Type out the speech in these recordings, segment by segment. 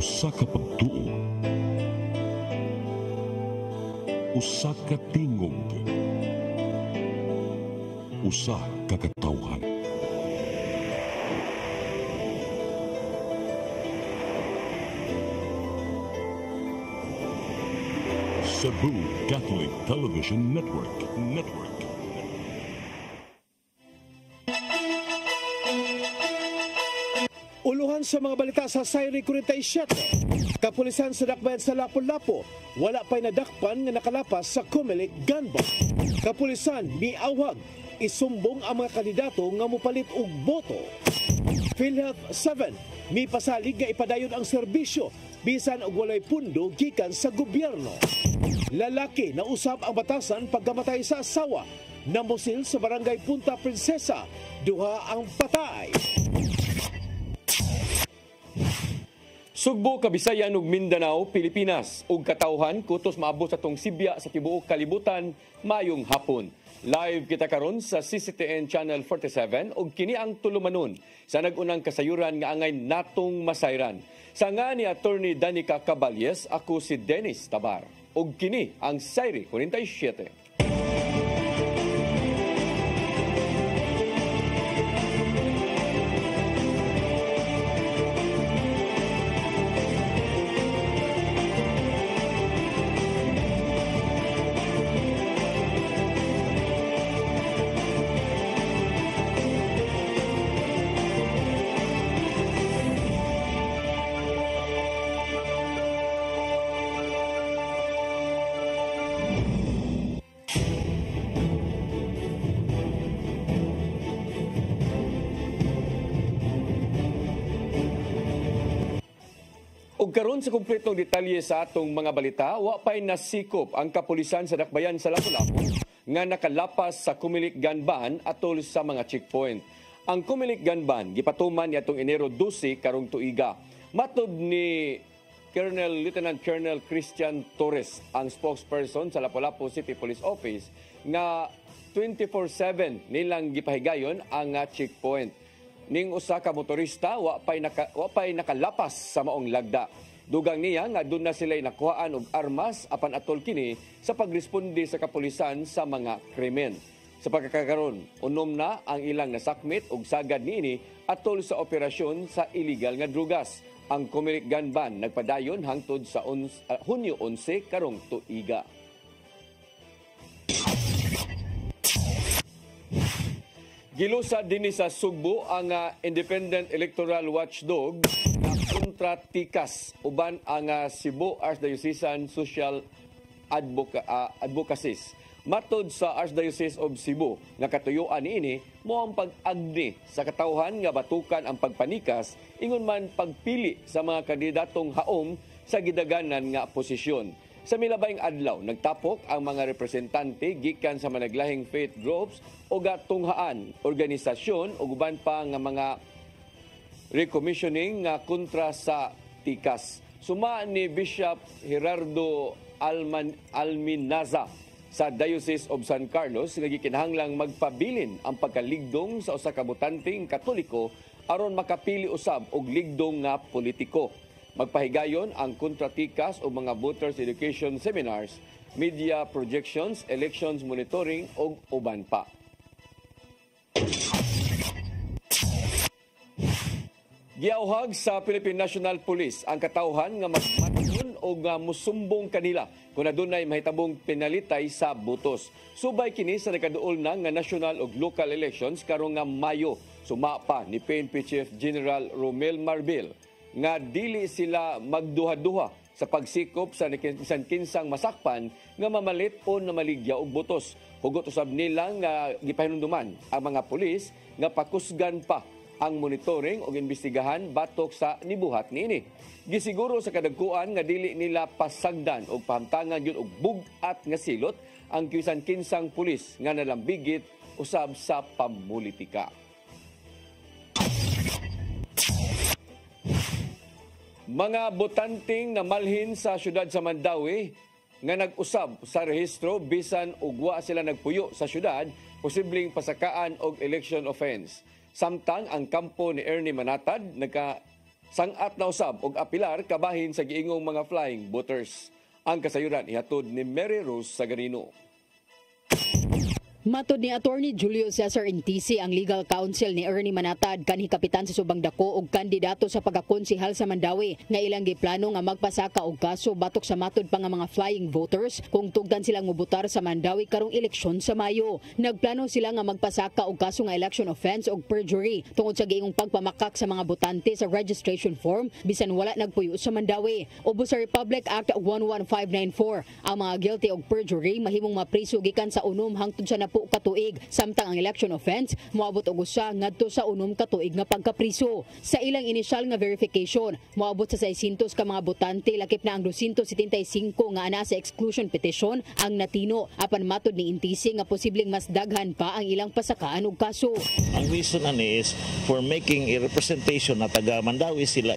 Usa ka pagtuo, usa ka tingog, usa ka katawhan. Cebu Catholic Television Network. Uluhan sa mga balita sa Sayri 47. Kapulisan sa dakbayan sa Lapu-Lapu, wala pa'y nadakpan nga nakalapas sa Comelec gun bar. Kapulisan miawhag isumbong ang mga kandidato nga mopalit og boto. PhilHealth 7 mipasalig nga ipadayon ang serbisyo bisan og walay pundo gikan sa gobyerno. Lalaki na usab ang batasan pagkamatay sa asawa. Namusil sa barangay Punta Princesa, duha ang patay. Sugbo, Kabisayan ug Mindanao, Pilipinas ug katawhan kutos maabot sa tong Sibya sa tibuok kalibutan mayong hapon. Live kita karon sa CCTN Channel 47 ug kini ang tulumanon sa nagunang kasayuran nga angay natong masayran. Sa nga ni Attorney Danica Caballes, ako si Dennis Tabar ug kini ang Sayri 47. Karon sa kumpletong detalye sa atong mga balita, wa pa'y nasikop ang kapulisan sa dakbayan sa Lapu-Lapu nga nakalapas sa Comelec gun ban atol sa mga checkpoint. Ang Comelec gun ban gipatuman niadtong Enero 12 karong tuiga. Matud ni Lieutenant Colonel Christian Torres, ang spokesperson sa Lapu-Lapu City Police Office, nga 24/7 nilang gipahigayon ang checkpoint. Ning usa ka motorista wa pay nakalapas sa maong lagda. Dugang niya nga doon na sila'y nakuhaan og armas apan atol kini sa pagresponde sa kapulisan sa mga krimen. Sa pagkakaroon, unom na ang ilang nasakmit og sagad niini atol sa operasyon sa illegal nga drugas. Ang Comelec gun ban nagpadayon hangtod sa Hunyo 11 karong tuiga. Gilusa dinhi sa Sugbo ang Independent Electoral Watchdog na kontra Tikas uban ang Cebu Archdiocesan Social Advocacies. Matod sa Archdiocese of Cebu nga katuyuan niini mo ang pag-agni sa katawhan nga batukan ang pagpanikas ingon man pagpili sa mga kandidatong haom sa gidaganan nga posisyon. Sa milabayng adlaw, nagtapok ang mga representante gikan sa managlahing faith groups o tunghaan, organisasyon o guban pa nga mga recommissioning nga kontra sa Tikas. Suma ni Bishop Gerardo Alminaza sa Diocese of San Carlos nga gikinahanglang magpabilin ang pagkaligdong sa usa ka botanteng Katoliko aron makapili usab og ligdong nga politiko. Magpahigayon ang kontratikas o mga voters education seminars, media projections, elections monitoring o uban pa. Giauhag sa Philippine National Police ang katawhan nga magmatayon o nga musumbong kanila kung adunay mahitabong penalitay sa butos. Subay kini sa nakaduol na nga national o local elections karong nga Mayo. Sumapa ni PNP Chief General Romel Marbil nga dili sila magduha-duha sa pagsikop sa kinsang masakpan nga mamalit o namaligya og botos. Hugot usab nila nga gipahinumduman ang mga pulis nga pakusgan pa ang monitoring o imbestigahan batok sa nibuhat niini. Gisiguro sa kadagkuan nga dili nila pasagdan o pahamtangan yun og bugat nga silot ang kinsang pulis nga nalambigit usab sa pammulitika. Mga botanteng na malhin sa syudad sa Mandawi, nga nag-usab sa rehistro bisan ug wa sila nagpuyo sa syudad, posibleng pasakaan og election offense. Samtang ang kampo ni Ernie Manatad sangat na usab og apilar kabahin sa giingong mga flying voters. Ang kasayuran ihatod ni Mary Rose Sagarino. Matod ni Attorney Julio Cesar Intisi, ang legal counsel ni Ernie Manatad kanhi kapitan sa Subang Dako ug kandidato sa pagkakonsehal sa Mandawi nga ilang giplano nga magpasaka og kaso batok sa matod pa nga mga flying voters kung tugdan silang mobotar sa Mandawi karong eleksyon sa Mayo. Nagplano sila nga magpasaka og kaso nga election offense og perjury tungod sa giingong pagpamakak sa mga botante sa registration form bisan wala nagpuyo sa Mandawi. Ubos sa Republic Act 11594, ang mga guilty og perjury mahimong mapriso gikan sa 1 hangtod sa po katuig, samtang ang election offense moabot og usa ngadto sa 1 katuig nga pagkapriso. Sa ilang inisyal nga verification, moabot sa 600 ka mga botante, lakip na ang 275 nga ana sa exclusion petition ang natino. Apan matod ni Intisi nga posibleng mas daghan pa ang ilang pasakaan og kaso. Ang reason ani is for making a representation na taga Mandawi sila.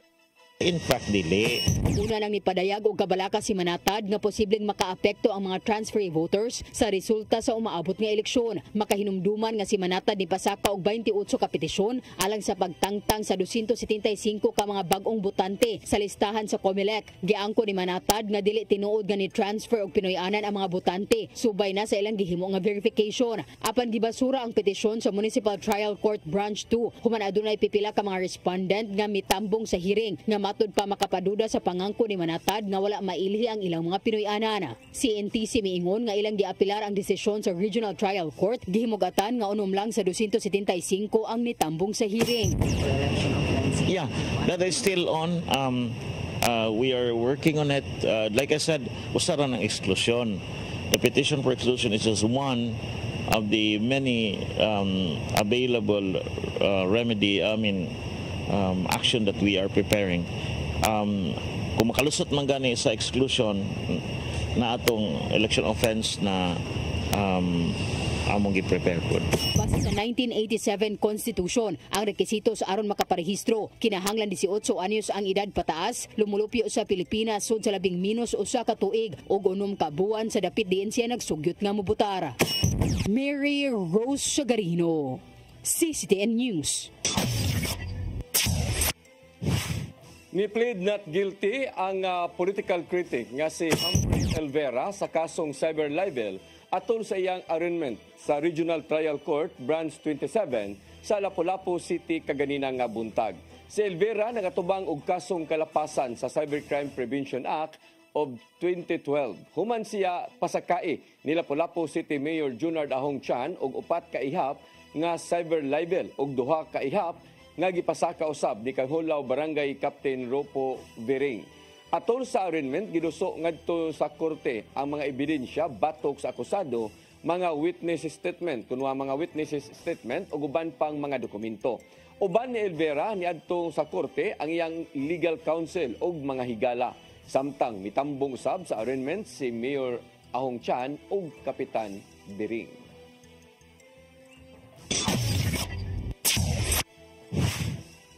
In fact, dili. Una nang nipadayag og kabalaka si Manatad nga posibleng makaapekto ang mga transfer voters sa resulta sa umaabot nga eleksyon. Makahinumduman nga si Manatad ni pasaka og 28 ka petisyon alang sa pagtangtang sa 275 ka mga bag-ong botante sa listahan sa COMELEC. Giangko ni Manatad nga dili tinuod nga ni transfer og Pinoyanan ang mga botante, subay na sa ilang gihimo nga verification. Apan gibasura ang petisyon sa Municipal Trial Court Branch 2 human adunay pipila ka mga respondent nga mitambong sa hearing nga matod pa makapaduda sa pangangko ni Manatad nga wala mailhi ang ilang mga Pinoy-ana. Si NTC miingon nga ilang giapilar ang desisyon sa Regional Trial Court, gihimugatan nga unom lang sa 275 ang nitambong sa hearing. Yeah, that is still on. We are working on it. Like I said, usara ng exclusion. The petition for exclusion is just one of the many available remedy, action that we are preparing. Kung makalusot man gani sa exclusion na atong election offense na among gi-prepare po. Base sa 1987 Constitution, ang rekisitos aron makaparehistro, kinahanglan 18 anyos ang edad pataas, lumulupyo sa Pilipinas sud sa labing minus usa ka tuig ug 6 ka buwan sa dapit diin siya nagsugyot nga mobotar. Mary Rose Sagarino, CCTN News. Ni-plead not guilty ang political critic nga si Humphrey Elvera sa kasong cyber libel atol sa iyang arraignment sa Regional Trial Court Branch 27 sa Lapu-Lapu City kaganina nga buntag. Si Elvera nagatubang og kasong kalapasan sa Cybercrime Prevention Act of 2012. Human siya pasakai ni Lapu-Lapu City Mayor Junard Ahong Chan og 4 ka ihap nga cyber libel og 2 ka ihap nga gipasaka usab ni Kanghulaw Barangay Captain Ropo Viring. Atol sa arraignment, giduso ngadto sa korte ang mga ebidensya batok sa akusado, mga witness statement, kunwa mga witness statement o uban pang mga dokumento. Uban ni Elvera niadto sa korte ang iyang legal counsel og mga higala. Samtang mitambong usab sa arraignment si Mayor Ahong Chan ug Kapitan Viring.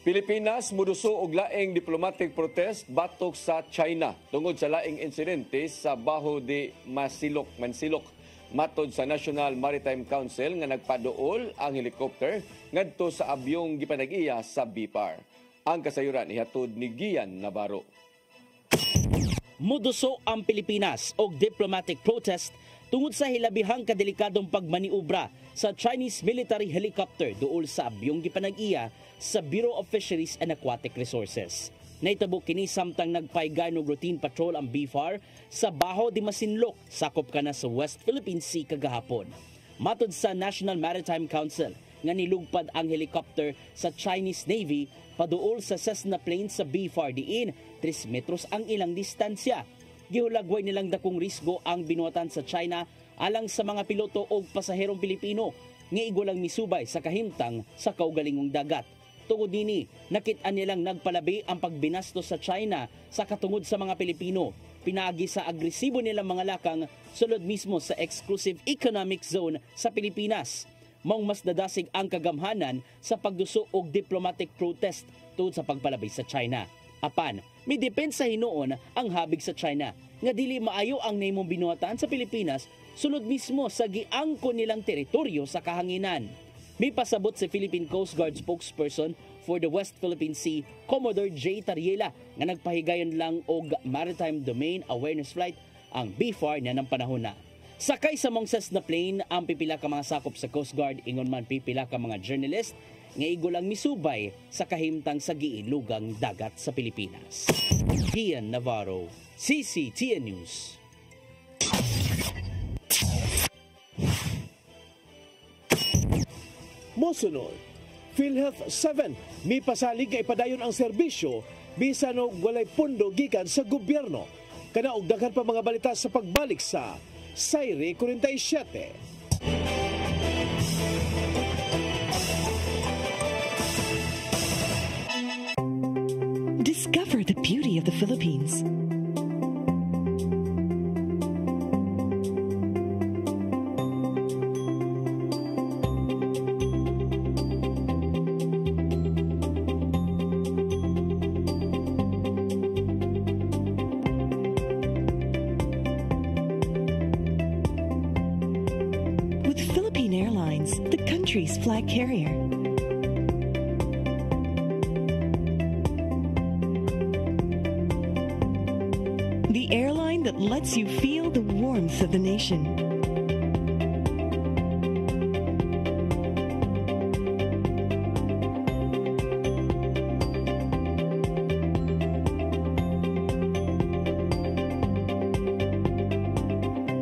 Pilipinas muduso og laing diplomatic protest batok sa China tungod sa laing insidente sa Baho de Mansilok. Matod sa National Maritime Council nga nagpaduol ang helicopter ngadto sa abyong gipanag-iya sa BIPAR. Ang kasayuran ihatod ni Gian Navarro. Muduso ang Pilipinas og diplomatic protest tungod sa hilabihang kadelikadong pagmaniobra sa Chinese military helicopter duol sa abyong gipanag-iya sa Bureau of Fisheries and Aquatic Resources. Naitabo kini samtang nagpaigay og routine patrol ang BIFAR sa Baho de Masinloc, sakop kana sa West Philippine Sea kagahapon. Matod sa National Maritime Council nga nilugpad ang helicopter sa Chinese Navy paduol sa Cessna plane sa BIFAR diin 3 metros ang ilang distansya. Gihulagway nilang dakong risgo ang binuhatan sa China alang sa mga piloto o pasaherong Pilipino nga igulang misubay sa kahimtang sa kaugalingong dagat. Tungod nini, nakit-an nilang nagpalabi ang pagbinastos sa China sa katungod sa mga Pilipino. Pinagi sa agresibo nilang mga lakang sulod mismo sa exclusive economic zone sa Pilipinas. Maong mas dadasig ang kagamhanan sa pagduso og diplomatic protest tungod sa pagpalabi sa China. Apan, may depensa hinoon ang habig sa China. nga dili maayo ang naimong binuhatan sa Pilipinas sulod mismo sa giangko nilang teritoryo sa kahanginan. May pasabot si Philippine Coast Guard spokesperson for the West Philippine Sea, Commodore J. Tariela, nga nagpahigayon lang og Maritime Domain Awareness Flight ang BFAR na ng panahon na. Sakay sa Mongses na plane ang pipila ka mga sakop sa Coast Guard, ingon man pipila ka mga journalist nga igo lang misubay sa kahimtang sa giilugang dagat sa Pilipinas. Ian Navarro, CCTN News. Mosunod, PhilHealth 7, may pasalig nga ipadayon ang serbisyo bisan og walay pundo gikan sa gobyerno. Kana og daghan pa mga balita sa pagbalik sa Sayre 47. Discover the beauty of the Philippines. With Philippine Airlines, the country's flag carrier. The airline that lets you feel the warmth of the nation.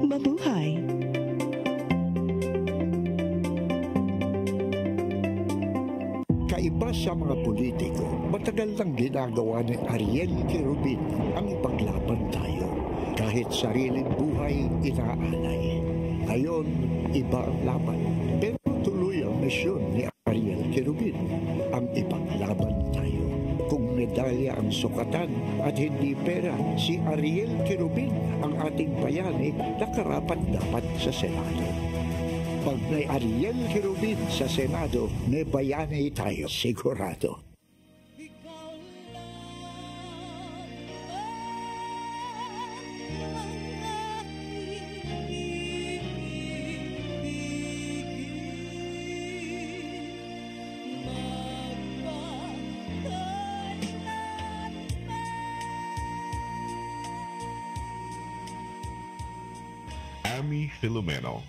Mabuhay! Kaiba sa mga politiko, matagal nang ginagawa ni Ariel Quirubin ang ipaglaban tayo. Kahit sariling buhay inaalay. Ngayon, iba ang laban. Pero tuloy ang misyon ni Ariel Quirubin, ang ipaglaban tayo. Kung medalya ang sukatan at hindi pera, si Ariel Quirubin, ang ating bayani, nakarapat-dapat sa Senado. Pag may Ariel Quirubin sa Senado, may bayani tayo sigurado. Ami Filomeno,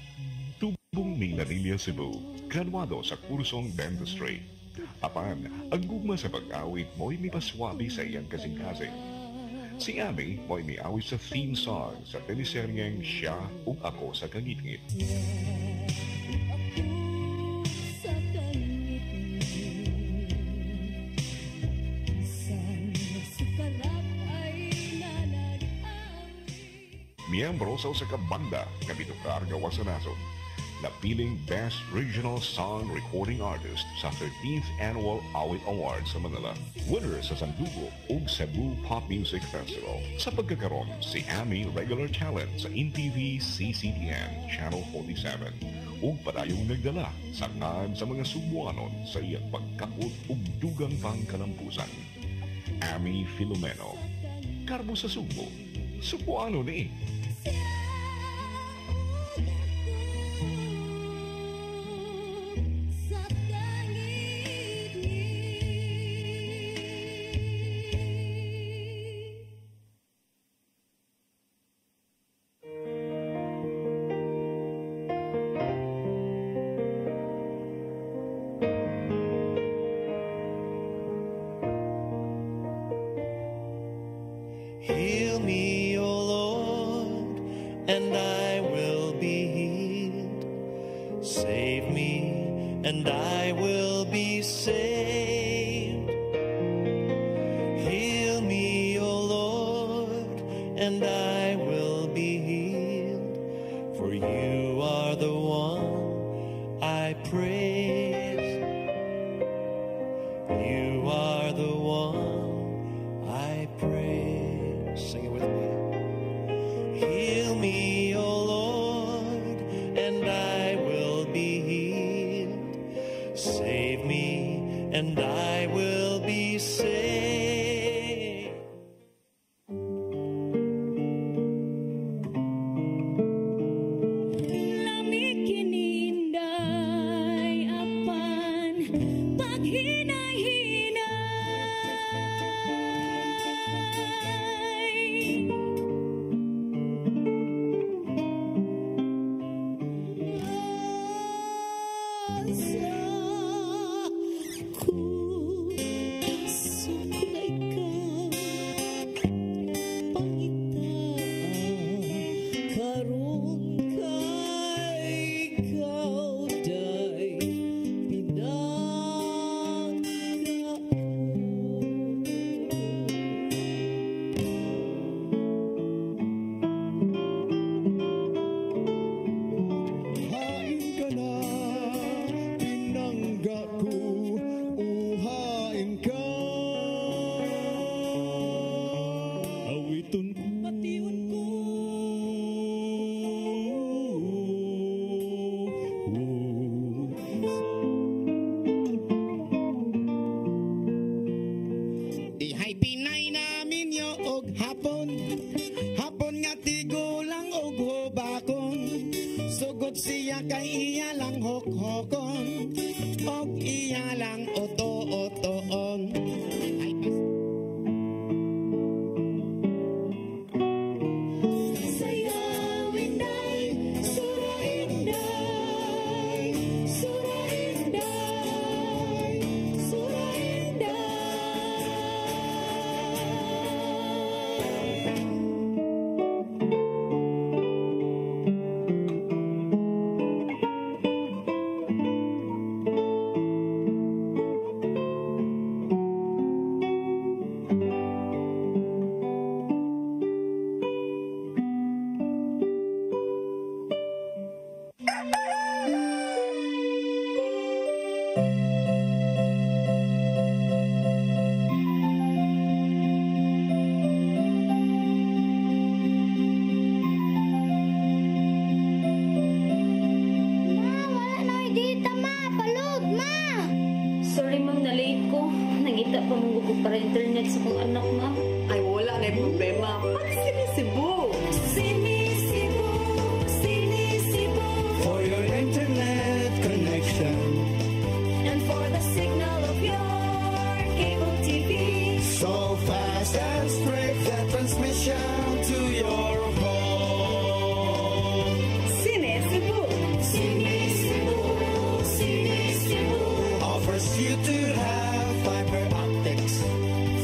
tubong Milanilla, Cebu, graduado sa kursong dentistry. Apan, ang gugma sa pag-awit mo'y mipaswabi sa iyang kasing-kasing. Si Ami mo'y miawit sa theme song sa teleseryeng Siya ug Ako sa Kangit-ngit. Miyembro sa usa ka banda nga bitukar gawas sa nasod. Napiling Best Regional Song Recording Artist sa 13th Annual Awit Awards sa Manila. Winner sa Sandugo ug Cebu Pop Music Festival. Sa pagkakaroon, si Ami regular talent sa InTV CCTN Channel 47 ug padayong nagdala sa kan sa mga Subuanon sa iyang pagkakot ug dugang pangkalampusan. Ami Filomeno, karbo sa Subo. Subuano ni. Heal me, O Lord, and I will be healed. Save me, and I will be saved. Heal me, O Lord, and I will be healed. For you are the one I praise. You are the one I praise. Sing it with me. Heal me, O Lord, and I will be healed. Save me, and I will be saved. Sugod siya kay iya lang hokhokon, og iya lang oto-otoon. para internet sa kong anak, ma'am. Ay, wala na yung problema. Mag-Sinisibu. Sinisibu, Sinisibu. For your internet connection. And for the signal of your cable TV. So fast and straight the transmission to your home. Sinisibu. Sinisibu, Sinisibu. Offers you to have fiber optics.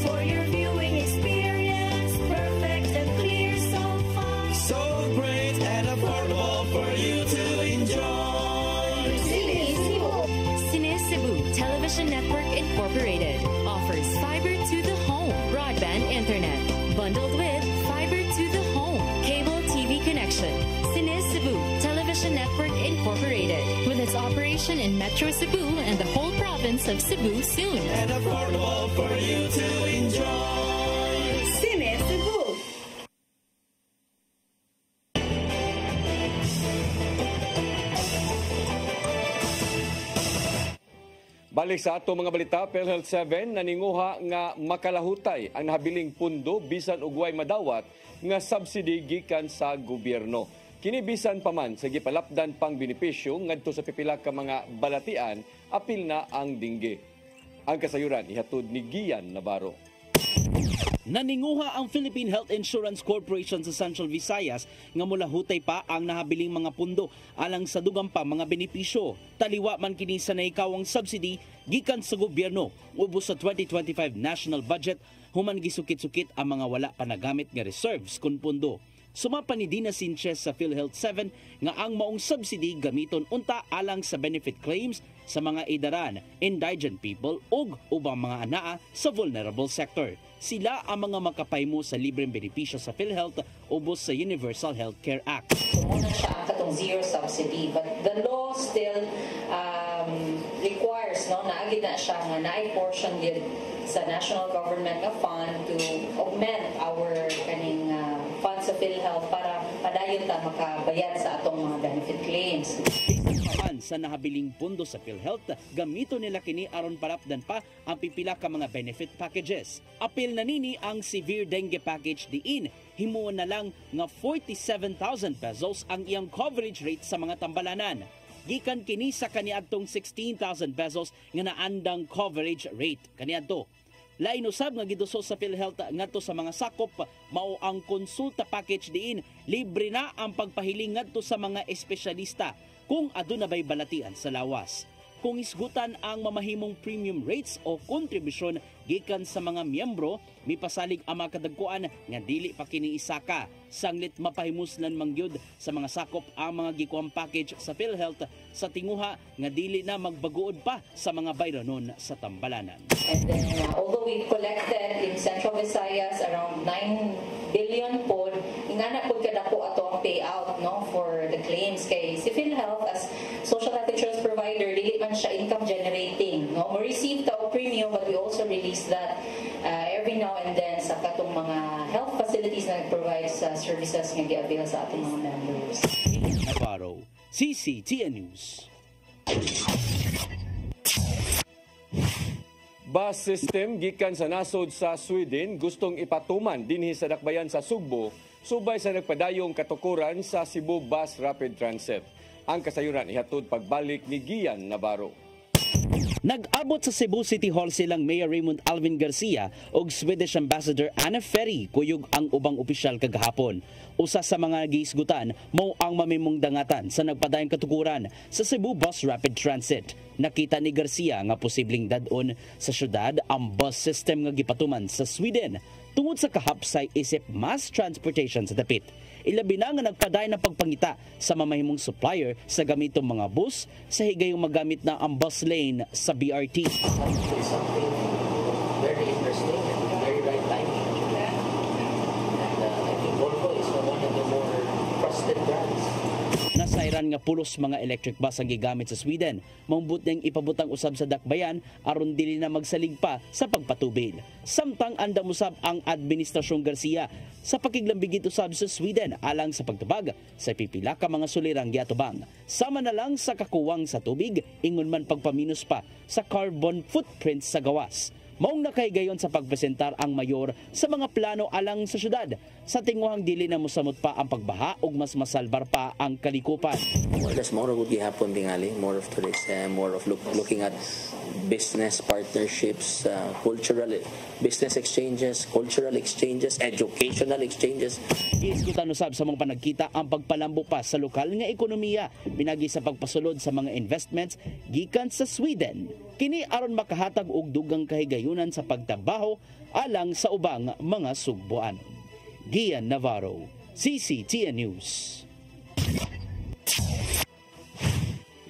For your viewing experience, perfect and clear so far. So great and affordable for you to enjoy. Sinisibu. Sinisibu Television Network Incorporated offers fiber to the home broadband internet bundled with fiber to the home cable TV connection. Sinisibu Television Network Incorporated with its operation in Metro Cebu and the whole province of Cebu soon. And affordable for you to enjoy. Sinisibu. Balik sa ato mga balita, PhilHealth 7 naninguha nga makalahutay ang nahabiling pundo bisan ugway madawat nga subsidy gikan sa gobyerno. Kini bisan pa man sa gipalapdan pang benepisyo ngadto sa pipila ka mga balatian, apil na ang dingge. Ang kasayuran ihatod ni Gian Navarro. Naninguha ang Philippine Health Insurance Corporation sa Central Visayas nga mulahutay pa ang nahabiling mga pundo alang sa dugang pa mga benepisyo. Taliwa man kini sa naikawang subsidy gikan sa gobyerno ubos sa 2025 national budget human gisukit-sukit ang mga wala pa nagamit nga reserves kun pundo. Sumapa ni Dina Sinchez sa PhilHealth 7 nga ang maong subsidy gamiton unta alang sa benefit claims sa mga edaran, indigent people ug ubang mga anaa sa vulnerable sector. Sila ang mga makapaymo sa libreng benepisyo sa PhilHealth ubos sa Universal Healthcare Act. So muna siya ang katong zero subsidy, but the law still requires na agad na siya nga naay portion yun sa national government nga fund to augment our kaning funds sa PhilHealth para padayon ta makabayad sa atong mga benefit claims. Paman sa nahabiling pundo sa PhilHealth, gamito nila kini aron palapdan pa ang pipila ka mga benefit packages. Apil na nini ang severe dengue package diin. Himuon na lang nga 47,000 pesos ang iyang coverage rate sa mga tambalanan. Gikan kini sa kaniadtong 16,000 pesos nga naandang coverage rate kaniadto. Lain usab nga giduso sa PhilHealth ngadto sa mga sakop mao ang konsulta package diin, libre na ang pagpahiling ngadto sa mga espesyalista kung aduna bay balatian sa lawas. Kung isgutan ang mamahimong premium rates o kontribusyon gikan sa mga miyembro, mipasalig ang mga kadagkuan nga dili pa kini isaka. Sanglit mapahimuslan mangyud sa mga sakop ang mga gikuang package sa PhilHealth sa tinguha nga dili na magbaguod pa sa mga bayranon sa tambalanan. And then although we collected in Central Visayas around 9 billion po, ingana po kadako ato ang payout for the claims kay si PhilHealth as social health insurance provider, dili man siya income generating. We receive the premium but we also release that every now and then sa katong mga health facilities na nag-provide sa services nga gi-avail sa ating mga members. Navarro, CCTN News. Bus system gikan sa nasod sa Sweden gustong ipatuman dinhi sa dakbayan sa Sugbo subay sa nagpadayong katukuran sa Cebu Bus Rapid Transit. Ang kasayuran ihatod pagbalik ni Gian Navarro. Nag-abot sa Cebu City Hall silang Mayor Raymond Alvin Garcia ug Swedish Ambassador Anna Ferry kuyog ang ubang opisyal kagahapon. Usa sa mga giisgutan mao ang mamimong dangatan sa nagpadayong katukuran sa Cebu Bus Rapid Transit. Nakita ni Garcia nga posibleng dadon sa syudad ang bus system nga gipatuman sa Sweden tungod sa kahapsay isip mass transportation sa dapit. Ilabi na nga nagpadayon ng pagpangita sa mamahimong supplier sa gamitong mga bus sa higayong magamit na ang bus lane sa BRT. Something very interesting and very right timing. And I think Volvo is one of the more trusted brands. Nasairan nga pulos mga electric bus ang gigamit sa Sweden. Maumbot niyang ipabutang usab sa dakbayan aron dili na magsalig pa sa pagpatubil. Samtang andam usab ang Administrasyong Garcia sa pakiglambigit usab sa Sweden alang sa pagtubag sa pipila ka mga sulirang giatubang. Sama na lang sa kakuwang sa tubig, ingon man pagpaminus pa sa carbon footprint sa gawas. Maong nakahigayon sa pagpresentar ang mayor sa mga plano alang sa syudad. Sa tinguhang dili na musamot pa ang pagbaha ug mas masalbar pa ang kalikupan. There's more of gihapon tingali, more of tourism, more of looking at business partnerships, cultural business exchanges, cultural exchanges, educational exchanges. Iisgutan usab sa mga panagkita ang pagpalambo pa sa lokal nga ekonomiya pinagi sa pagpasulod sa mga investments gikan sa Sweden. Kini aron makahatag og dugang kahigayunan sa pagtrabaho alang sa ubang mga sugbuan. Gian Navarro, CCTN News.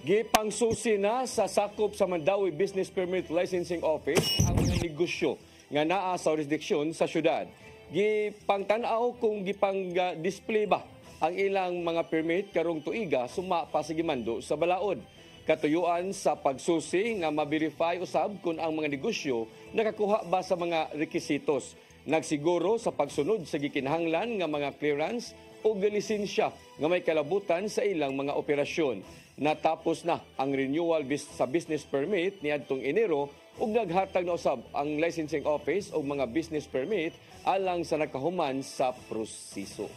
Gipangsusi na sa sakop sa Mandawi Business Permit Licensing Office ang mga negosyo nga naa sa jurisdiksyon sa syudad. Gipangtan-aw kung gipang-display ba ang ilang mga permit karong tuiga suma pa sa gimando sa balaod. Katuyuan sa pagsusi nga ma-verify usab kung ang mga negosyo nakakuha ba sa mga rekisitos. Nagsiguro sa pagsunod sa gikinahanglan nga mga clearance o lisensya nga may kalabutan sa ilang mga operasyon. Natapos na ang renewal sa business permit niadtong Enero ug naghatag na usab ang licensing office og mga business permit alang sa nakahuman sa proseso.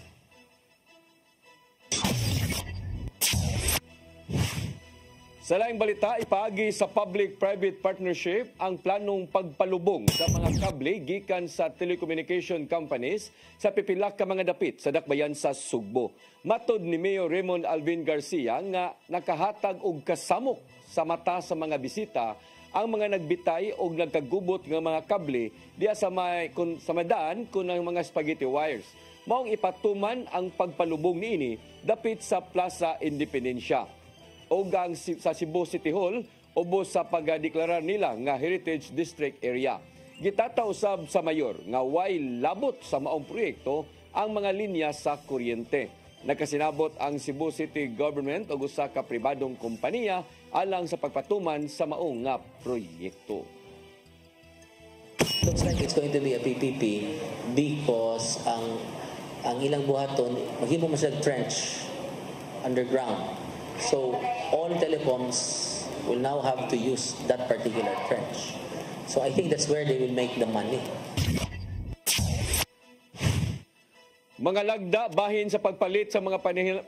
Sa laing balita, ipaagi sa public-private partnership ang planong pagpalubong sa mga kable gikan sa telecommunication companies sa pipila ka mga dapit sa dakbayan sa Sugbo. Matod ni Mayor Raymond Alvin Garcia nga nakahatag og kasamok sa mata sa mga bisita ang mga nagbitay og nagkagubot nga mga kable diya sa madaan kun ang mga spaghetti wires. Maong ipatuman ang pagpalubong niini dapit sa Plaza Independencia. O gang sa Cebu City Hall ubos sa pagdeklarar nila nga Heritage District Area. Gitatausab sa mayor nga way labot sa maong proyekto ang mga linya sa kuryente. Nakasinabot ang Cebu City Government og usa ka pribadong kompanya alang sa pagpatuman sa maong nga proyekto. Looks like it's going to be a PPP because ang ilang buhaton maghimo man sa trench underground. So all telecoms will now have to use that particular trench. So I think that's where they will make the money. Mga lagda bahin sa pagpalit sa mga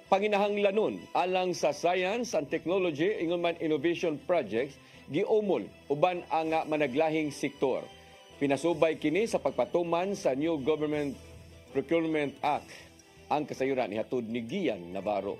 panginahanglanon alang sa science and technology ingon man innovation projects giumol uban ang managlahing sektor. Pinasubay kini sa pagpatuman sa New Government Procurement Act. Ang kasayuran ihatod ni Gian Navarro.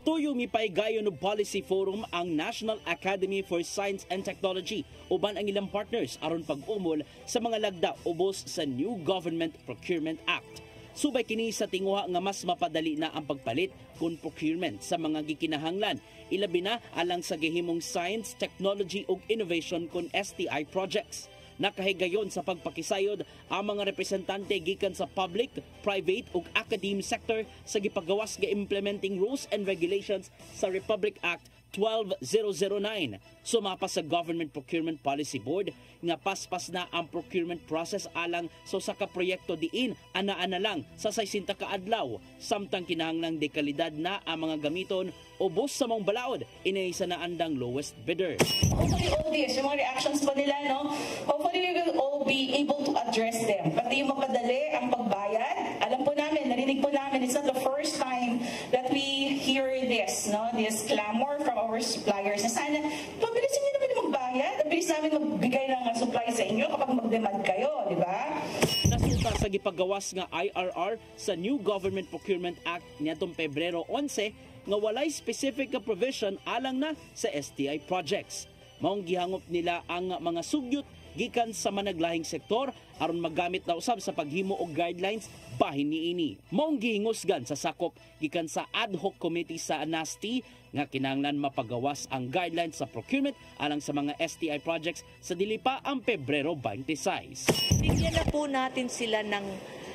Tuyo mipaigayon og policy forum ang National Academy for Science and Technology uban ang ilang partners aron pag-umol sa mga lagda ubos sa New Government Procurement Act. Subay kini sa tinguha nga mas mapadali na ang pagpalit kun procurement sa mga gikinahanglan, ilabi na alang sa gihimong science, technology ug innovation kun STI projects. Nakahigayon sa pagpakisayod ang mga representante gikan sa public, private ug academic sector sa gipagawas nga implementing rules and regulations sa Republic Act 12009. Sumapa sa Government Procurement Policy Board nga paspas na ang procurement process alang sa usa ka proyekto diin ana-ana lang sa 60 ka adlaw samtang kinahanglang dekalidad na ang mga gamiton ubos sa mong balaod inay sa naandang lowest bidder. Hopefully all this, yung mga reactions pa nila, no? Hopefully we will all be able to address them. Pati yung mapadali ang pagbayad. Alam po namin, narinig po namin, it's not the first time that we hear this, no? This clamor from our suppliers. Na sana, pabilisin niyo naman magbayad, pabilis namin magbigay ng supply sa inyo kapag mag-demand kayo, di ba? Nasunta sa gipagawas nga IRR sa New Government Procurement Act niadtong Pebrero 11 nga walay specific nga provision alang na sa STI projects. Maong gihangop nila ang mga sugyot gikan sa managlahing sektor aron magamit na usab sa paghimo og guidelines bahin niini. Maong gihingusgan sa sakop gikan sa ad hoc committee sa NASTI nga kinahanglan mapagawas ang guidelines sa procurement alang sa mga STI projects sa dili pa ang Pebrero 26. Bigyan na po natin sila ng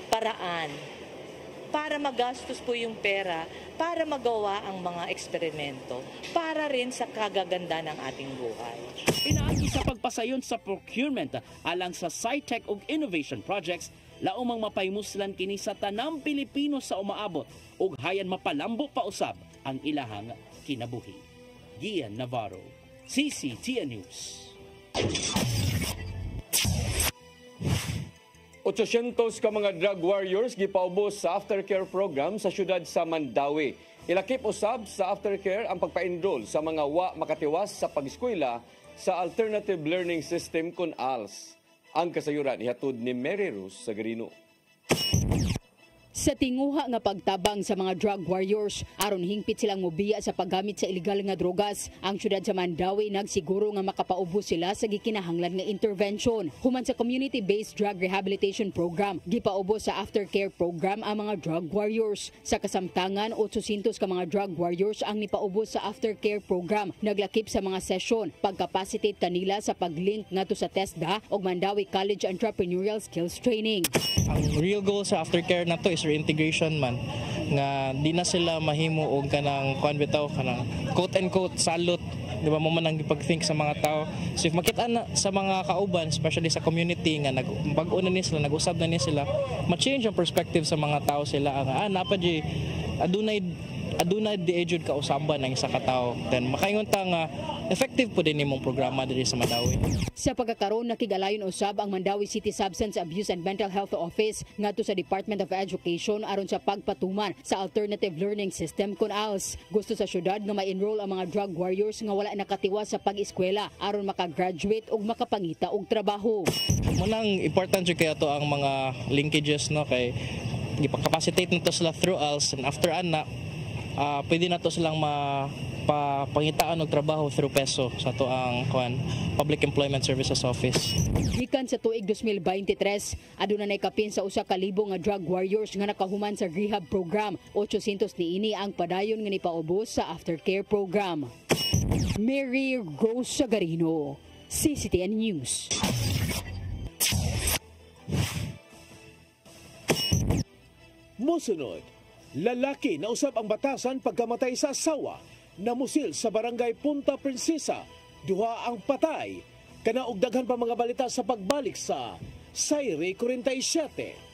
paraan para magastos po yung pera, para magawa ang mga eksperimento, para rin sa kagaganda ng ating buhay. Pinaagi sa pagpasayon sa procurement alang sa SciTech ug innovation projects, laumang mapaymuslan kini sa tanang Pilipino sa umaabot ug hayan mapalambo pa usab ang ilahang kinabuhi. Gian Navarro, CCTN News. 800 ka mga drug warriors gipaubos sa aftercare program sa syudad sa Mandawi. Ilakip usab sa aftercare ang pagpa-enroll sa mga wa makatiwas sa pag-eskwela sa Alternative Learning System kun ALS. Ang kasayuran ihatod ni Mary Rose Sagarino. Sa tinguha nga pagtabang sa mga drug warriors, aron hingpit silang mobiya sa paggamit sa illegal nga drogas, ang syudad sa Mandawi nagsiguro nga makapaubos sila sa gikinahanglan nga intervention. Human sa community-based drug rehabilitation program, gipaubos sa aftercare program ang mga drug warriors. Sa kasamtangan, 800 ka mga drug warriors ang nipaubos sa aftercare program. Naglakip sa mga sesyon, pagcapacitate kanila sa paglink ngadto sa TESDA o Mandawi College Entrepreneurial Skills Training. Ang real goal sa aftercare na to is reintegration man, nga di na sila mahimo og kanang kuan bitaw kanang quote and quote salute, di ba mo man ang pag-think sa mga tao. So if makita na sa mga kauban, especially sa community nga bag-o na ni sila, nag-usab na ni sila, ma-change ang perspective sa mga tao sila nga napa di adunay di ejud ka usaban ng isa ka tawo, then makaingon ta nga effective po din imong programa diri sa Mandawi. Sa pagkakaroon nakigalayon usab ang Mandawi City Substance Abuse and Mental Health Office ngadto sa Department of Education aron sa pagpatuman sa Alternative Learning System kun ALS. Gusto sa syudad nga ma-enroll ang mga drug warriors nga wala nakatiwas sa pag-eskwela aron makagraduate ug makapangita og trabaho. Munang important jud kay ato ang mga linkages, no, kay gipa-capacitate nito sila through ALS, and after ana pwede na to silang pangitaan og trabaho through PESO sa to ang Public Employment Services Office. Gikan sa tuig 2023, aduna nay kapin sa 1,000 nga drug warriors nga nakahuman sa rehab program. 800 niini ang padayon nga nipaubos sa aftercare program. Mary Rose Sagarino, CCTN News. Mosunod, lalaki na usab ang batasan pagkamatay sa asawa, namusil sa barangay Punta Princesa, duha ang patay. Kana og daghan pa mga balita sa pagbalik sa Sayre 47.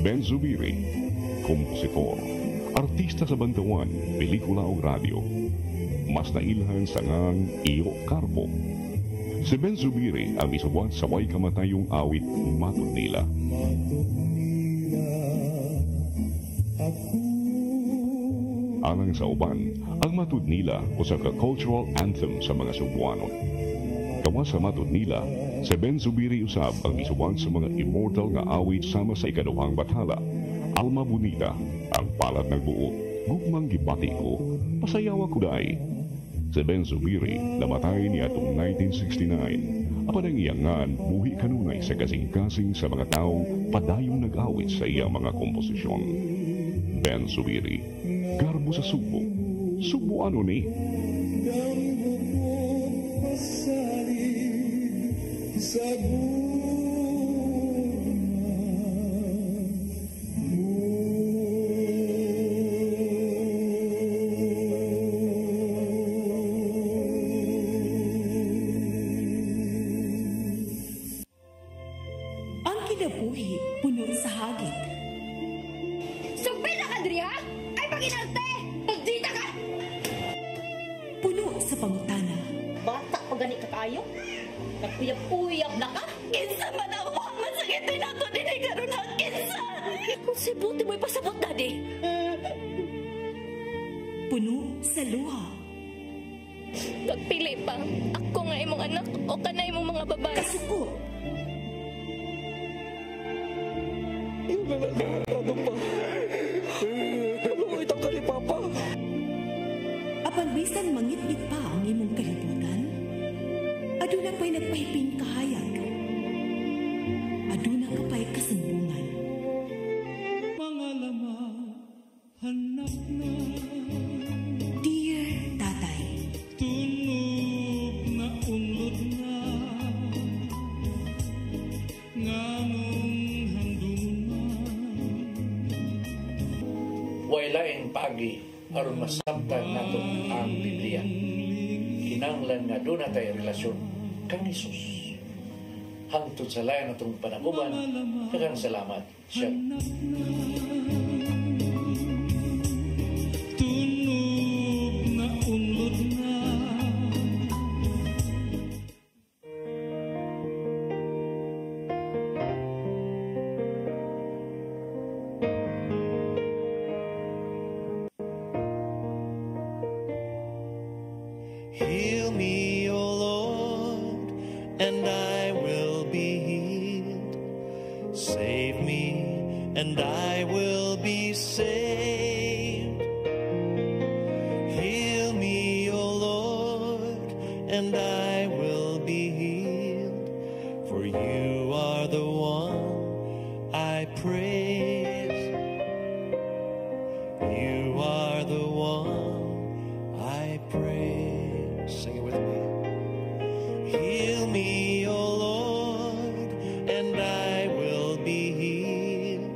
Ben Zubiri, kompositor, artista sa bantawan, pelikula o radyo. Mas nailhan sa ngang Iyo Carbo. Si Ben Zubiri ang isubuan sa way kamatayong awit Matud Nila. Alang sa uban, ang Matud Nila usa ka cultural anthem sa mga Cebuano. Kawa sa Matud Nila, si Ben Zubiri usab ang isubuan sa mga immortal nga awit sama sa ikaduhang bathala. Alma Bonita, ang palad ng buo, gugmang gibati ko, pasayawa ko dahi. Si Ben Zubiri namatay niya atong 1969. Apan ang iyangan, buhi kanunay sa kasing-kasing sa mga taong padayong nag-awit sa iyang mga komposisyon. Ben Zubiri, garbo sa Subo. Subo ano ni? Ang kinabuhi, puno sa hagit. Sumpila ka, Dria! Ay, paginarte! Pagdita ka! Puno sa pangutana. Bata pa gani ka tayo? Nagpuyab-puyab na ka? Kinsa man ang mga masakitin nato din ay karoon ng kinsa! Kung si buti mo'y pasabot, Daddy. Puno sa luha. Pagpili pa, ako nga imong anak o kanay imong mga babae. Kasuko. Yung nananarado pa. Kaluoy itong kalipapa. Apan bisan mangit-ngit pa ang imong kalibutan, aduna pa'y nagpahiping kahayag. Aduna ka pa'y kasumbungan. Mga lama, hanap na. Dear Tatay, Tunog na unlod na. Nganong handungan. Wailaing pagi aron masabtan nato ang Biblia. Kinahanglan nga doon natay relasyon kang Hesus. Hangtod sa layan natong panaguban, daghang salamat. Shalom. Tunog na unlod na. Heal me, O Lord, and I will be healed. Save me, and I will be saved. Heal me, O Lord, and I will be healed. For you are the one I praise. You are the one I praise. Sing it with me. Heal me, O Lord, and I will be healed.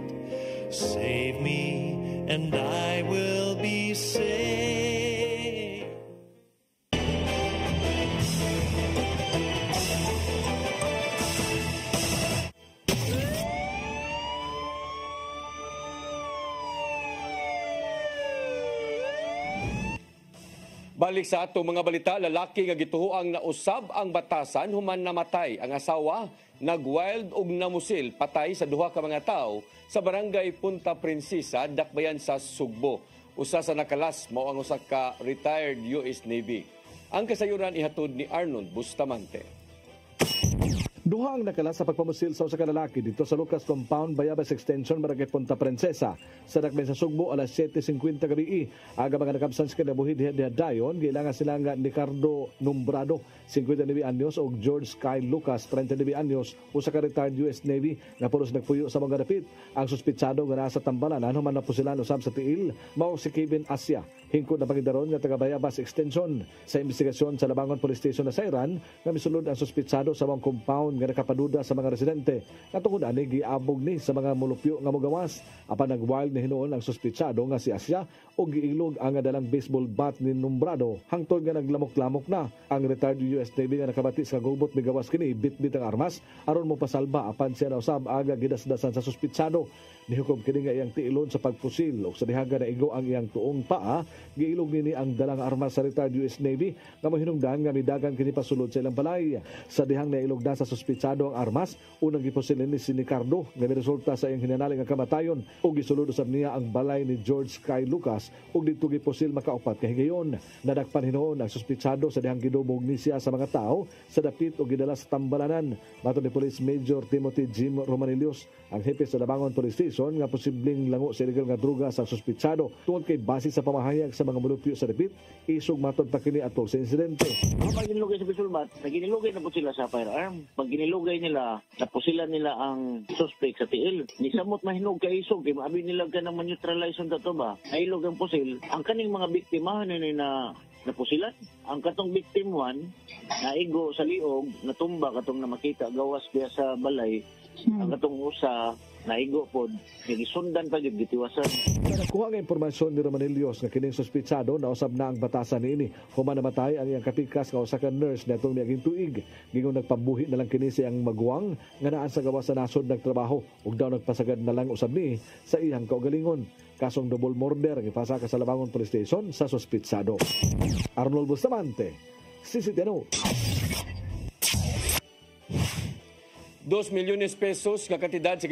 Save me, and I will be saved. Balik sa ato mga balita, lalaki nga gituhuang nausab ang batasan human namatay ang asawa, nagwild og namusil patay sa duha ka mga tawo sa barangay Punta Princesa, Dakbayan sa Sugbo. Usa sa nakalas mao ang usa ka retired US Navy. Ang kasayuran ihatod ni Arnold Bustamante. Duha ang nakalas sa pagpamusil sa usa ka lalaki dito sa Lucas Compound, Bayabas Extension, Barangay Punta Princesa. Sa Dakbayan sa Sugbo, alas 7:50 gabi. Aga mga nakabsan sa kinabuhi diha dayon, gilangan sila nga Ricardo Nombrado, 59 anyos, o George Sky Lucas, 39 anyos, usa ka retired US Navy nga pulos nagpuyo sa mga dapit. Ang suspitsado nga nasa tambalanan human na pusilan usab sa tiil mao si Kevin Asia, hingkod na pagidaron nga taga Bayabas Extension. Sa investigasyon sa Labangon Police Station na Sairan, nga misulod ang suspitsado sa mga compound nga nakapaduda sa mga residente. Katungod ani giabog ni sa mga mulupyo nga mogawas. Apan nagwild ni hinuon ang suspitsado nga si Asia o giilog ang dalang baseball bat ni Nombrado hangtod nga naglamok-lamok na. Ang retired US Navy nga nakabati sa gubot migawas kini bitbit ang armas aron mo pasalba apan siya na usab aga gidasdasan sa suspitsado. Nihukom kini nga iyang tiilon sa pagpusil o sa dihaga na igo ang iyang tuong paa, giilog nini ang dalang armas sa retired US Navy nga mahinungdan nga midagan kini pasulod sa ilang balay. Sa dihang nailog na sa suspitsado ang armas, unang gipusil ni si Ricardo nga resulta sa iyang hinanaling nga kamatayon o gisulod usab niya ang balay ni George Sky Lucas ug didto gipusil makaupat ka higayon. Nadakpan hinuon ang suspitsado sa dihang gidumog ni siya sa mga tao sa dapit o gidala sa tambalanan. Matod ni Police Major Timothy Jim Romanilios, ang hepe sa Labangon Police Station, nga posibleng lango sa illegal nga druga sa suspitsado tungod kay base sa pamahayag sa mga mulupyo sa dapit, isog matod pa kini atol sa insidente. Pag ginilugay sa Bisulbat, naginilugay na po sila sa firearm. Pag ginilugay nila, napusilan nila ang suspect sa tiil. Ni samot mahinog ka isog, kay maabi nila ka naman neutralize on dato ba? Nailog ang pusil. Ang kaning mga biktima na napusilan. Ang katong victim 1, naigo sa liog, natumba katong na makita gawas diya sa balay. Ang katong usa, naigo pod, gisundan pa gyud gitiwasan. Nakuha nga impormasyon ni Romanilios nga kining suspitsado na usab na ang batasan niini. Human namatay ang iyang katikas nga usa ka nurse natong niaging tuig. Gingon nagpabuhi na lang kini siyang maguwang nga naa sa gawas sa nasod nagtrabaho ug daw nagpasagad na lang usab ni sa iyang kaugalingon. Kasong double murder ang ipasaka sa Labangon Police Station sa suspitsado. Arnold Bustamante, CCTV. 2 milyones pesos nga kantidad sa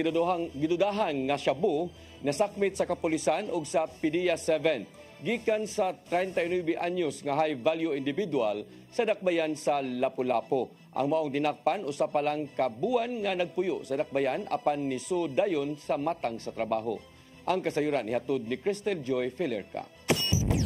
gidudahan nga shabu nasakmit sa kapulisan ug sa PDEA 7 gikan sa 39 anyos nga high value individual sa dakbayan sa Lapu-Lapu. Ang maong dinakpan usa pa lang kabuan nga nagpuyo sa dakbayan apan nisu dayon sa matang sa trabaho. Ang kasayuran ihatod ni Cristel Joy Filerca.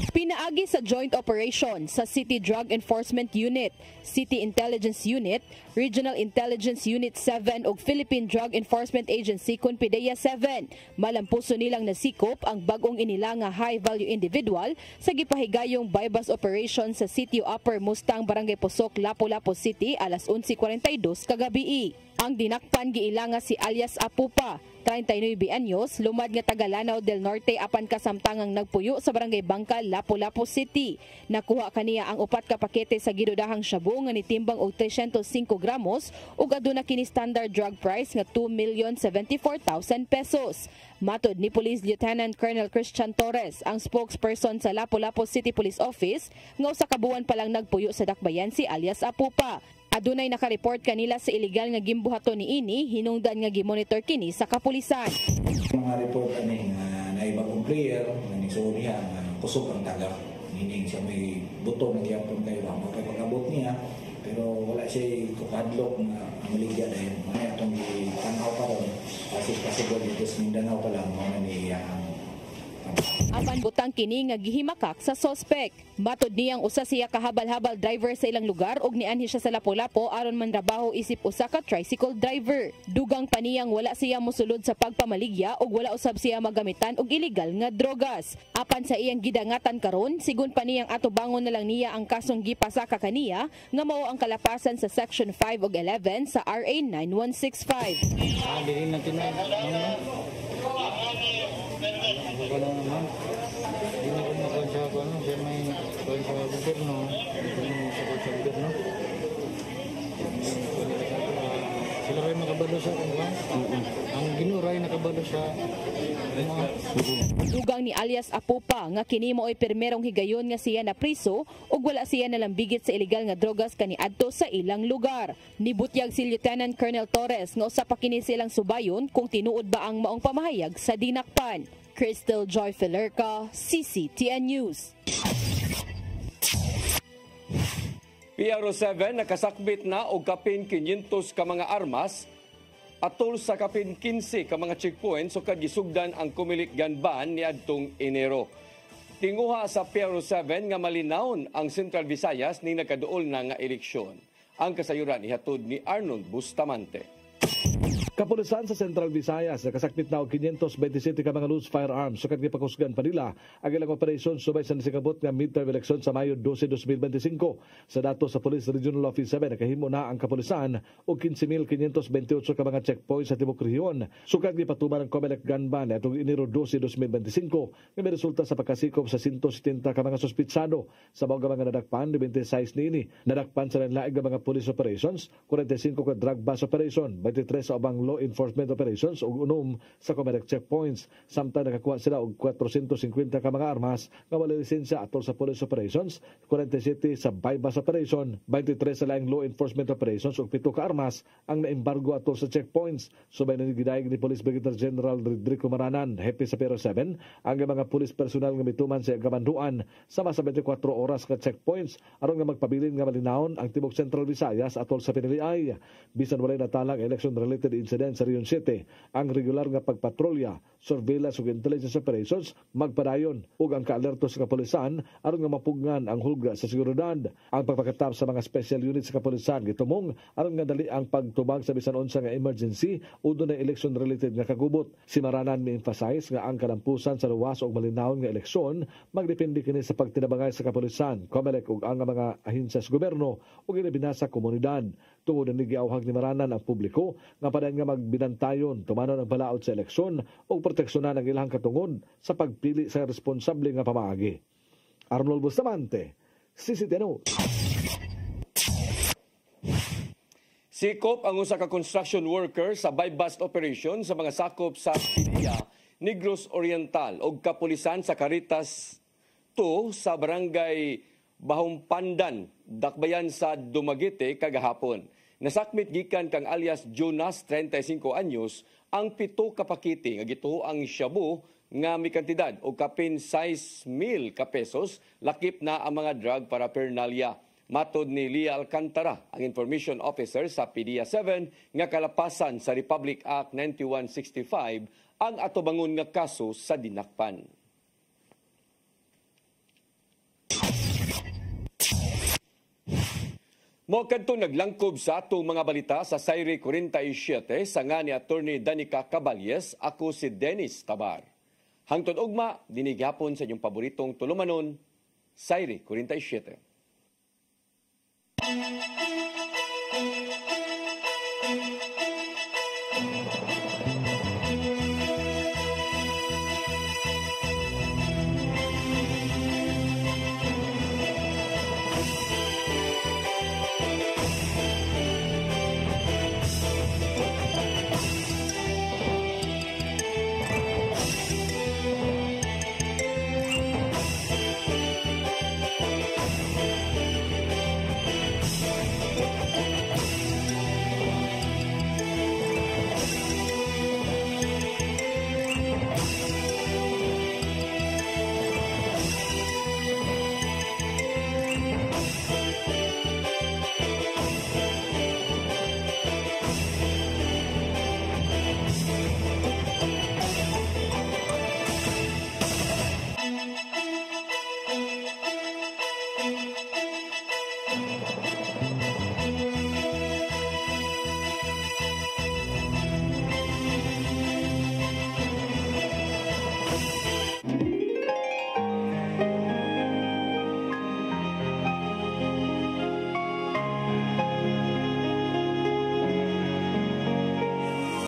Pinaagi sa joint operation sa City Drug Enforcement Unit, City Intelligence Unit, Regional Intelligence Unit 7 ug Philippine Drug Enforcement Agency kun PDEA 7. Malampuso nilang nasikop ang bagong inila nga high-value individual sa gipahigayong bypass operation sa Sitio Upper Mustang, Barangay Pusok, Lapu-Lapu City alas 11:42 kagabi. Ang dinakpan giilanga si alias Apupa, 39 anyos, lumad nga taga Lanao del Norte apan kasamtangang nagpuyo sa Barangay Bangka, Lapu-Lapu City. Nakuha kaniya ang 4 ka pakete sa gidudahang shabu nga nitimbang og 305 gramos ug aduna kini standard drug price nga 2,074,000 pesos. Matod ni Police Lieutenant Colonel Christian Torres, ang spokesperson sa Lapu-Lapu City Police Office, nga usa ka buwan pa lang nagpuyo sa dakbayan si alias Apupa. Adunay nakareport kanila sa illegal nga gimbuhaton ni ini, hinungdan nga gimonitor kini sa kapulisan. Mga report ani nga naibagong player nga nisuliha nga kusog ang tagak, meaning siya may buto nga gyapon kayo ba makapag-abot niya pero wala siya kukadlok nga maligya dahil may atong gitanaw pa ron kasi possible dito sa Mindanao pa lang mga niya Apan butang kini nga gihimakak sa suspect. Matod niyang usa siya kahabal-habal driver sa ilang lugar ug nianhi siya sa Lapu-Lapu aron manrabaho isip usa ka tricycle driver. Dugang pa niyang wala siya mosulod sa pagpamaligya ug wala usab siya magamitan og illegal nga drogas. Apan sa iyang gidangatan karon, sigon pa niyang atubangon na lang niya ang kasong gipasaka kaniya nga mao ang kalapasan sa Section 5 ug 11 sa RA 9165. Dili na tinay. Wala naman. Hindi na rin nakonsya ako, siya may konsya gobyerno. Sa konsya gobyerno. Sila rin nakabalo sa kanya. Ang ginuray nakabalo sa Dugang ni alias Apupa nga kini mo ay permerong higayon nga siya na priso ug wala siya nalambigit sa illegal nga drogas kaniadto sa ilang lugar. Nibutyag si Lieutenant Colonel Torres nga usa pa kini silang subayon kung tinuod ba ang maong pamahayag sa dinakpan. Cristel Joy Filerca, CCTN News. PRO7 nakasakbit na og kapin 500 ka mga armas atol sa kapin 15 ka mga checkpoints so kagisugdan ang Comelec gun ban niadtong Enero. Tinguha sa PRO7 nga malinawon ang Central Visayas ning nagkaduol na nga eleksyon. Ang kasayuran ihatod ni Arnold Bustamante. Kapulisan sa Central Visayas nakasakmit na og 527 ka mga loose firearms sukad gipakusgan pa nila ang ilang operasyon subay sa nasikabot nga midterm election sa Mayo 12, 2025. Sa datos sa Police Regional Office 7 nakahimo na ang kapulisan og 15,528 ka mga checkpoints sa tibok rehiyon. Sukad gipatuman ang Comelec gun ban atong Enero 12, 2025 nga may resulta sa pagkasikop sa 170 ka mga suspitsado. Sa mga mga nadakpan 26 niini nadakpan sa laing nga mga police operations, 45 ka drug bust operation, 23 sa ubang law enforcement operations ug unom sa Comelec checkpoints. Samtang nakakuha sila og 450 ka mga armas nga wala lisensya atol sa police operations, 47 sa bypass operation, 23 sa laing law enforcement operations ug 7 ka armas ang naembargo atol sa checkpoints. Subay na gidayeg ni Police Brigadier General Rodrigo Maranan, hepe sa Pero 7, ang mga police personal nga mituman sa kamanduan sama sa 24 oras ka checkpoints aron nga magpabilin nga malinawon ang tibok Central Visayas atol sa piniliay. Bisan walay natalang election-related incident sa Region 7, ang regular nga pagpatrolya, surveillance ug intelligence operations magpadayon ug ang kaalerto sa kapulisan aron nga mapugnan ang hulga sa seguridad. Ang pagpakatap sa mga special units sa kapulisan gitumong aron nga dali ang pagtubag sa bisan unsa nga emergency o dunay election-related nga kagubot. Si Maranan mi-emphasize nga ang kalampusan sa luwas ug malinawon nga eleksyon magdepende kini sa pagtinabangay sa kapulisan, Comelec ug ang mga ahensya sa gobyerno ug binasa komunidad. Tungod ni giawhag ni Maranan ang publiko nga padayon nga magbinantayon tumanon ang balaod sa eleksyon ug proteksyonan ang ilang katungod sa pagpili sa responsable nga pamaagi. Arnold Bustamante, CCTV. Sikop ang usa ka construction worker sa buy-bust operation sa mga sakop sa Pilia, Negros Oriental ug kapulisan sa Caritas 2 sa barangay Bahumpandan, Dakbayan sa Dumaguete kagahapon. Nasakmit gikan kang alias Jonas, 35 anyos, ang 7 ka pakiti nga gituoang shabu nga may kantidad o kapin 6,000 ka pesos, lakip na ang mga drug paraphernalia. Matod ni Lia Alcantara, ang information officer sa PDEA 7, nga kalapasan sa Republic Act 9165 ang atubangon nga kaso sa dinakpan. Mo kadto naglangkob sa atong mga balita sa Sayre 47 sa nga ni Attorney Danica Caballes, ako si Dennis Tabar. Hangtod ugma, dinigyapon sa inyong paboritong tulumanon, Sayre 47.